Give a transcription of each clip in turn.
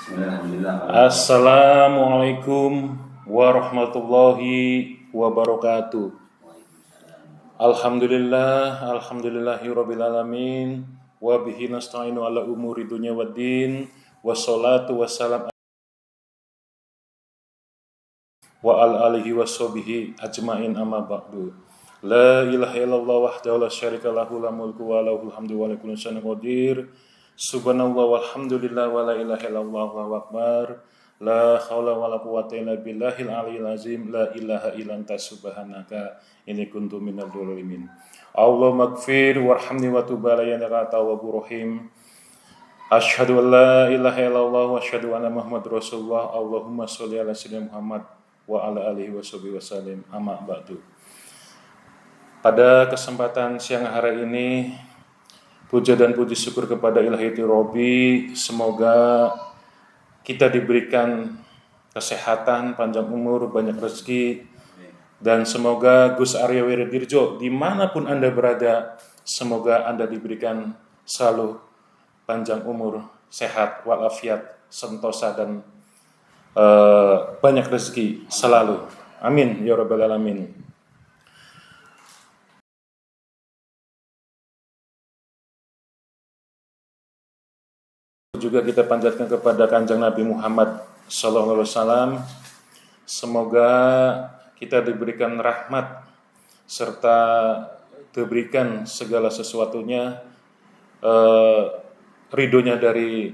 Assalamualaikum warahmatullahi wabarakatuh. Alhamdulillahirabbil alamin wa bihi nasta'inu ala umuri dunya waddin wassalatu wassalam wa ala alihi washabihi ajmain amma ba'du. La ilaha illallah wahdahu la syarika lahu lahul mulku wa lahul hamdu wa ala kulli syai'in qadir. Subhanallah walhamdulillah wa la ilaha illallah wallahu akbar. La haula wala quwwata illa billahil aliyil azim. La ilaha illa anta subhanaka inni kuntu minadh dhalimin. Allahumma ighfir warhamni wa tub alayya innaka tawwabur rahim. Asyhadu an la ilaha illallah wa asyhadu anna Muhammadar Rasulullah. Allahumma sholli ala sayyidina Muhammad wa ala alihi washabihi wasallim. Amma ba'du. Pada kesempatan siang hari ini, puja dan puji syukur kepada Ilahi Rabbi. Semoga kita diberikan kesehatan, panjang umur, banyak rezeki, dan semoga Gus Arya Wiradirjo dimanapun Anda berada, semoga Anda diberikan selalu panjang umur, sehat, walafiat, sentosa, dan banyak rezeki selalu. Amin ya rabbal alamin. Juga kita panjatkan kepada Kanjeng Nabi Muhammad SAW. Semoga kita diberikan rahmat serta diberikan segala sesuatunya ridhonya dari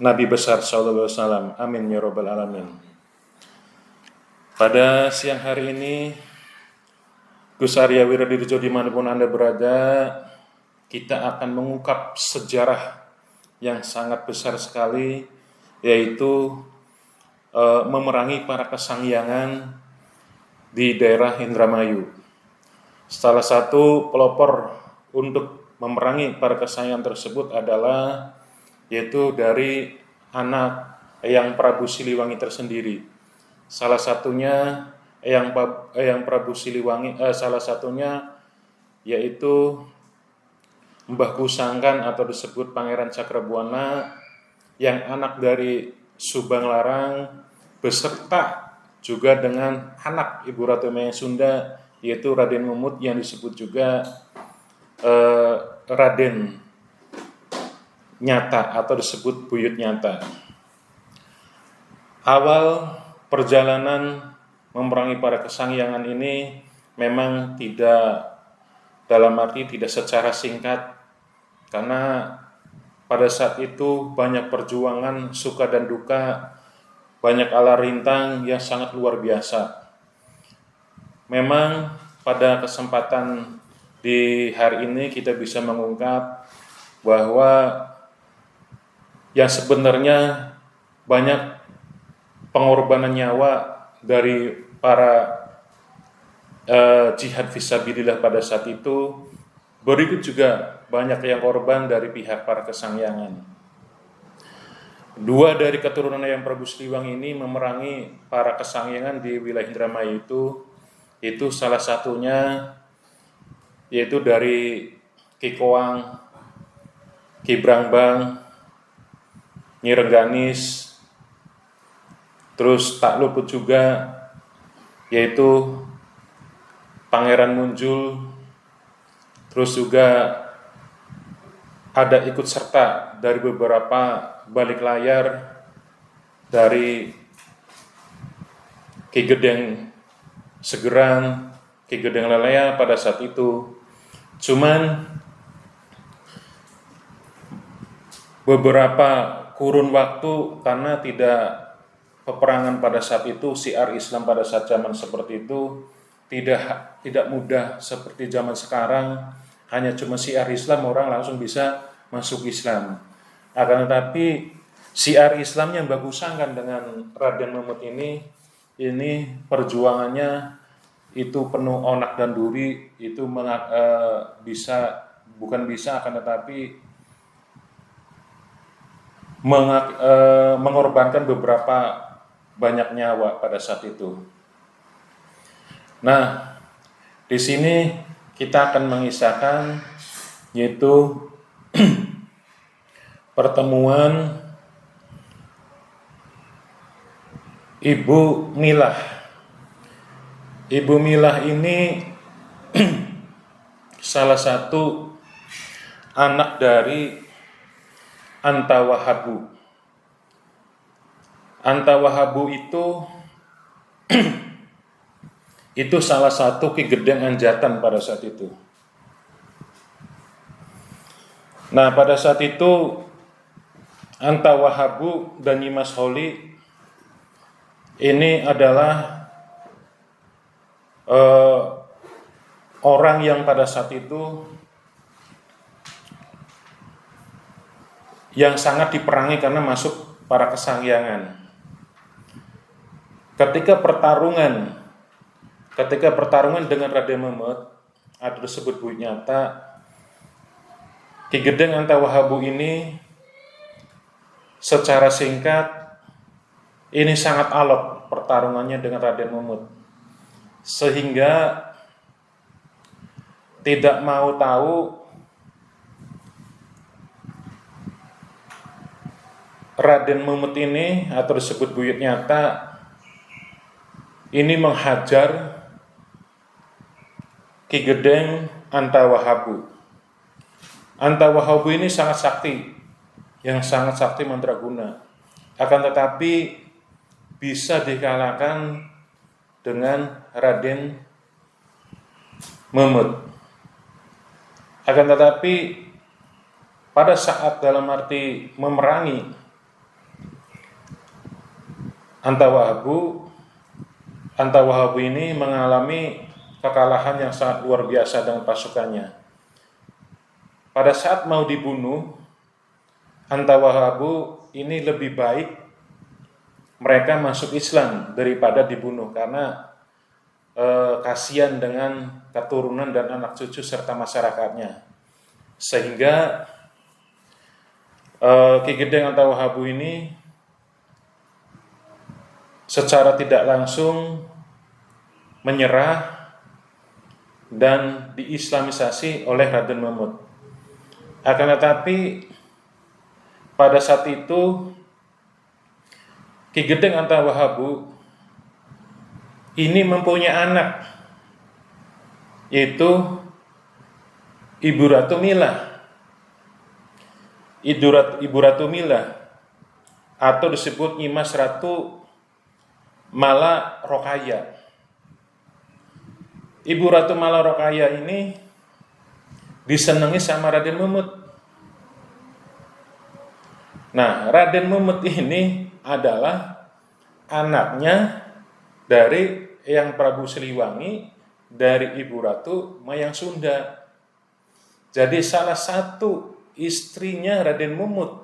Nabi besar SAW. Amin ya rabbal alamin. Pada siang hari ini, Gus Arya Wiradirjo dimanapun Anda berada, kita akan mengungkap sejarah yang sangat besar sekali, yaitu memerangi para kesangyangan di daerah Indramayu. Salah satu pelopor untuk memerangi para kesangyangan tersebut adalah yaitu dari anak Eyang Prabu Siliwangi tersendiri. Salah satunya Eyang Prabu Siliwangi, salah satunya yaitu Mbah Kusangkan atau disebut Pangeran Cakrabuana, yang anak dari Subang Larang beserta juga dengan anak Ibu Ratu Mayang Sunda, yaitu Raden Mumut yang disebut juga Raden Nyata atau disebut Buyut Nyata. Awal perjalanan memerangi para kesangyangan ini memang tidak dalam arti tidak secara singkat, karena pada saat itu banyak perjuangan, suka dan duka, banyak ala rintang yang sangat luar biasa. Memang pada kesempatan di hari ini kita bisa mengungkap bahwa yang sebenarnya banyak pengorbanan nyawa dari para jihad fisabilillah pada saat itu. Berikut juga banyak yang korban dari pihak para kesangyangan. Dua dari keturunan Eyang Prabu Siliwangi ini memerangi para kesangyangan di wilayah Indramayu itu salah satunya yaitu dari Ki Koang, Ki Brangbang, Nyi Rengganis, terus tak luput juga yaitu Pangeran Munjul. Terus juga ada ikut serta dari beberapa balik layar dari Ki Gedeng Segeran, Ki Gedeng Lelea pada saat itu. Cuman beberapa kurun waktu, karena tidak peperangan pada saat itu, syiar Islam pada saat zaman seperti itu tidak mudah seperti zaman sekarang. Hanya cuma syiar Islam orang langsung bisa masuk Islam. Akan tetapi syiar Islam yang Mbah Kusangkan dengan Raden Mumut ini perjuangannya itu penuh onak dan duri. Itu akan tetapi mengorbankan beberapa banyak nyawa pada saat itu. Nah, di sini kita akan mengisahkan yaitu pertemuan Ibu Milah. Ibu Milah ini salah satu anak dari Anta Wahabu. Anta Wahabu itu salah satu Ki Gedeng Anjatan pada saat itu. Nah, pada saat itu Anta Wahabu dan Nyimas Holi ini adalah orang yang pada saat itu yang sangat diperangi karena masuk para kesangyangan. Ketika pertarungan dengan Raden Memet atau disebut Buyut Nyata, Ki Gedeng Anta Wahabu ini secara singkat ini sangat alot pertarungannya dengan Raden Memet, sehingga tidak mau tahu Raden Memet ini atau disebut Buyut Nyata ini menghajar Ki Gedeng Anta Wahabu. Anta Wahabu ini sangat sakti, yang sangat sakti mandraguna. Akan tetapi bisa dikalahkan dengan Raden Memet. Akan tetapi pada saat dalam arti memerangi Anta Wahabu ini mengalami kekalahan yang sangat luar biasa dengan pasukannya. Pada saat mau dibunuh, Anta Wahabu ini lebih baik mereka masuk Islam daripada dibunuh, karena kasihan dengan keturunan dan anak cucu serta masyarakatnya. Sehingga Ki Gedeng Anta Wahabu ini secara tidak langsung menyerah dan diislamisasi oleh Raden Memet. Akan tetapi pada saat itu Ki Gedeng Anta Wahabu ini mempunyai anak, yaitu Ibu Ratu Milah. Ibu Ratu Milah atau disebut Nyimas Ratu Mala Rokaya. Ibu Ratu Mala Rokaya ini disenangi sama Raden Memet. Nah, Raden Memet ini adalah anaknya dari Eyang Prabu Siliwangi dari Ibu Ratu Mayang Sunda. Jadi salah satu istrinya Raden Memet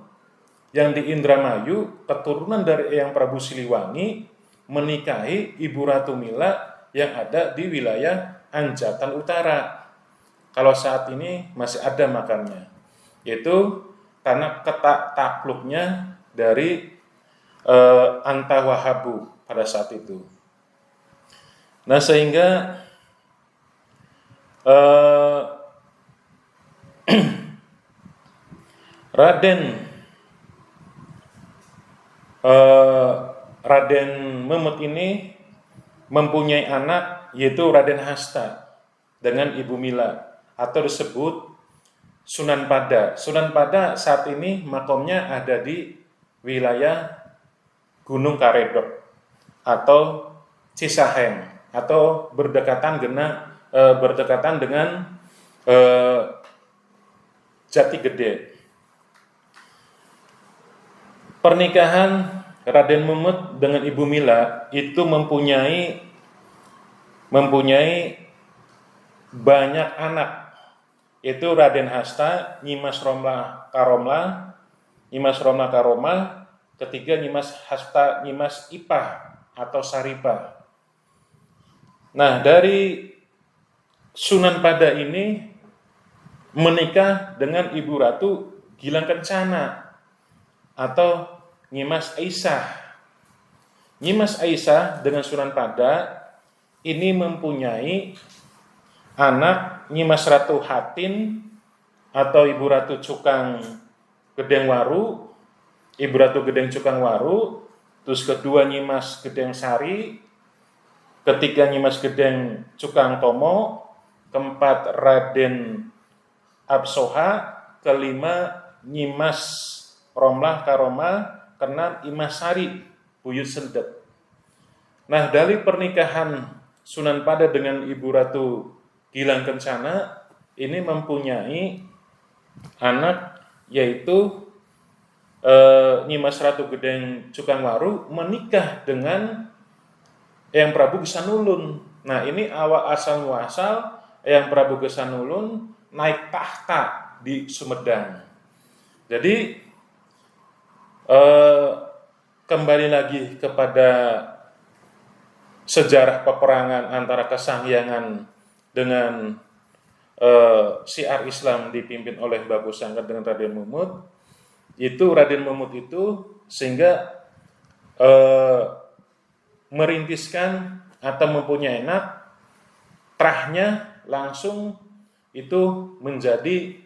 yang di Indramayu, keturunan dari Eyang Prabu Siliwangi, menikahi Ibu Ratu Milah yang ada di wilayah Anjatan Utara. Kalau saat ini masih ada makamnya, yaitu karena takluknya dari Anta Wahabu pada saat itu. Nah, sehingga Raden Memet ini mempunyai anak, yaitu Raden Hasta dengan Ibu Mila, atau disebut Sunan Pada. Sunan Pada saat ini makomnya ada di wilayah Gunung Karedok atau Cisaheng, atau berdekatan dengan Jati Gede. Pernikahan Raden Memet dengan Ibu Mila itu mempunyai banyak anak, yaitu Raden Hasta, Nyimas Romlah Karomah, ketiga Nyimas Hasta, Nyimas Ipah atau Saripah. Nah, dari Sunan Pada ini menikah dengan Ibu Ratu Gilang Kencana atau Nyimas Aisyah. Nyimas Aisyah dengan Sunan Pada ini mempunyai anak Nyimas Ratu Hatin atau Ibu Ratu Cukang Gedeng Waru, Ibu Ratu Gedeng Cukang Waru, terus kedua Nyimas Gedeng Sari, ketiga Nyimas Gedeng Cukang Tomo, keempat Raden Absoha, kelima Nyimas Romlah Karoma, keenam Imas Sari Buyut Sendet. Nah, dari pernikahan Sunan Pada dengan Ibu Ratu Gilang Kencana ini mempunyai anak, yaitu Nyimas Ratu Gedeng Cukangwaru menikah dengan Eyang Prabu Gesanulun. Nah, ini awal asal muasal Eyang Prabu Gesanulun naik tahta di Sumedang. Jadi kembali lagi kepada sejarah peperangan antara Kesangyangan dengan syiar Islam dipimpin oleh Mbah Kusangkan dengan Raden Mumut. Itu Raden Mumut itu sehingga merintiskan atau mempunyai anak, terahnya langsung itu menjadi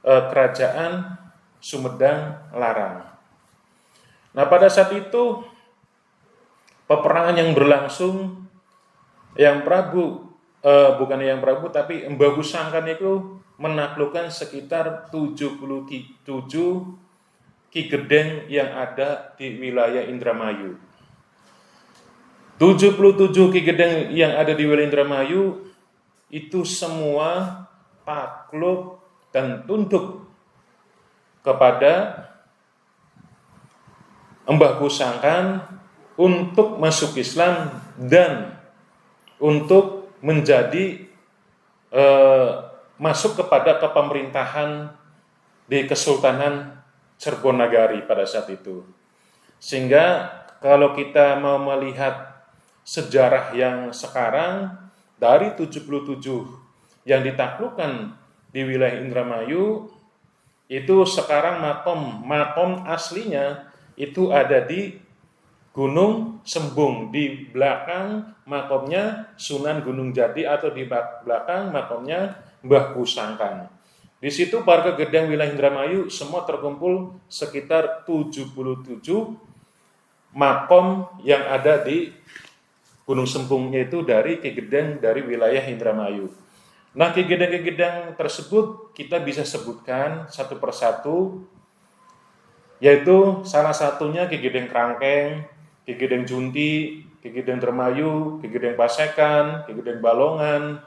kerajaan Sumedang Larang. Nah, pada saat itu peperangan yang berlangsung, Eyang Prabu tapi Mbah Kusangkan itu menaklukkan sekitar 77 Ki Gedeng yang ada di wilayah Indramayu. 77 Ki Gedeng yang ada di wilayah Indramayu itu semua takluk dan tunduk kepada Mbah Kusangkan untuk masuk Islam dan untuk menjadi masuk kepada kepemerintahan di Kesultanan Cirebon Nagari pada saat itu. Sehingga kalau kita mau melihat sejarah yang sekarang, dari 77 yang ditaklukkan di wilayah Indramayu, itu sekarang makom aslinya itu ada di Gunung Sembung, di belakang makomnya Sunan Gunung Jati atau di belakang makomnya Mbah Kusangkan. Di situ para Gedeng wilayah Indramayu semua terkumpul sekitar 77 makom yang ada di Gunung Sembung, yaitu dari Ki Gedeng dari wilayah Indramayu. Nah, Ki Gedeng tersebut kita bisa sebutkan satu persatu, yaitu salah satunya Ki Gedeng Krangkeng, Ki Gedeng Junti, Ki Gedeng Dermayu, Ki Gedeng Pasekan, Ki Gedeng Balongan,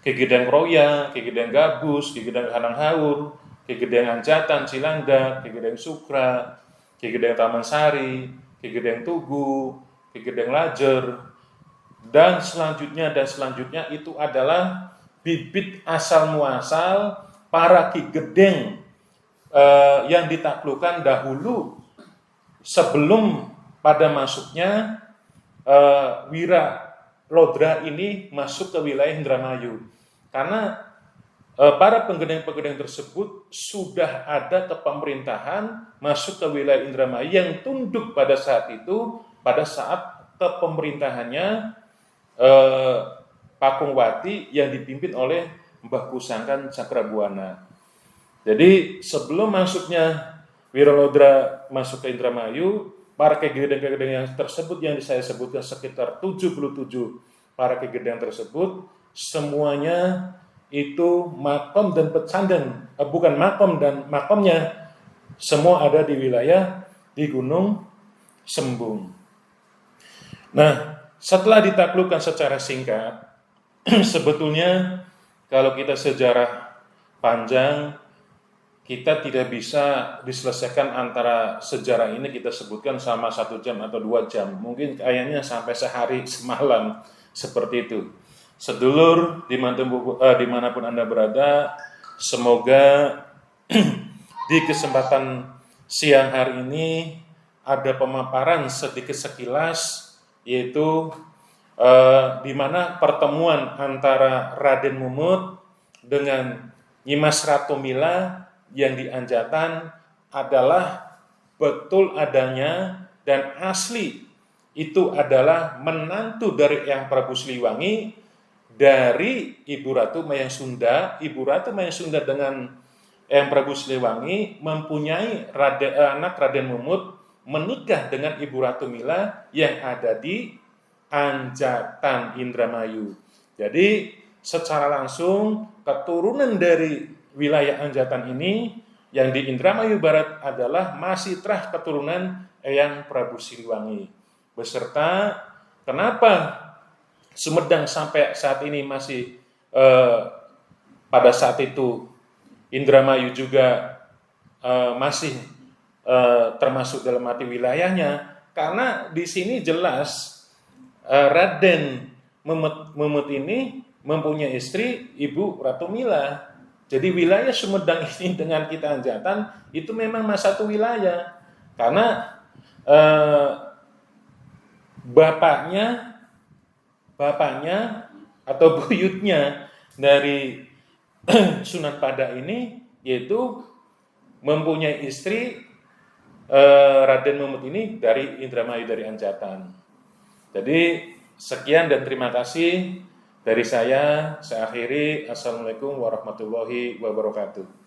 Ki Gedeng Roya, Ki Gedeng Gabus, Ki Gedeng Hanang Haur, Ki Gedeng Anjatan Cilandak, Ki Gedeng Sukra, Ki Gedeng Taman Sari, Ki Gedeng Tugu, Ki Gedeng Lajer, dan selanjutnya itu adalah bibit asal muasal para Ki Gedeng yang ditaklukkan dahulu sebelum pada masuknya Wira Lodra ini masuk ke wilayah Indramayu. Karena para penggedeng-penggedeng tersebut sudah ada kepemerintahan masuk ke wilayah Indramayu yang tunduk pada saat itu, pada saat kepemerintahannya Pakungwati yang dipimpin oleh Mbah Kusangkan Cakrabuana. Jadi sebelum masuknya Wiralodra masuk ke Indramayu, para Ki Gedeng yang tersebut yang saya sebutkan sekitar 77 para Ki Gedeng tersebut semuanya itu makom dan pecandan, bukan makom dan makomnya semua ada di wilayah di Gunung Sembung. Nah, setelah ditaklukkan secara singkat, sebetulnya kalau kita sejarah panjang, kita tidak bisa diselesaikan antara sejarah ini kita sebutkan sama 1 jam atau 2 jam. Mungkin kayaknya sampai sehari semalam seperti itu. Sedulur dimanapun Anda berada, semoga di kesempatan siang hari ini ada pemaparan sedikit sekilas, yaitu di mana pertemuan antara Raden Mumut dengan Nyimas Ratu Mila yang di Anjatan adalah betul adanya dan asli itu adalah menantu dari Eyang Prabu Siliwangi dari Ibu Ratu Mayang Sunda. Ibu Ratu Mayang Sunda dengan Eyang Prabu Siliwangi mempunyai anak Raden Mumut menikah dengan Ibu Ratu Mila yang ada di Anjatan Indramayu. Jadi secara langsung keturunan dari wilayah Anjatan ini yang di Indramayu Barat adalah masih terah keturunan Eyang Prabu Siliwangi. Beserta kenapa Sumedang sampai saat ini masih pada saat itu Indramayu juga masih termasuk dalam arti wilayahnya, karena di sini jelas Raden Memet ini mempunyai istri Ibu Ratu Mila. Jadi wilayah Sumedang ini dengan kita Anjatan itu memang satu wilayah, karena bapaknya atau buyutnya dari Sunan Padang ini yaitu mempunyai istri Raden Memet ini dari Indramayu, dari Anjatan. Jadi sekian dan terima kasih dari saya akhiri. Assalamualaikum warahmatullahi wabarakatuh.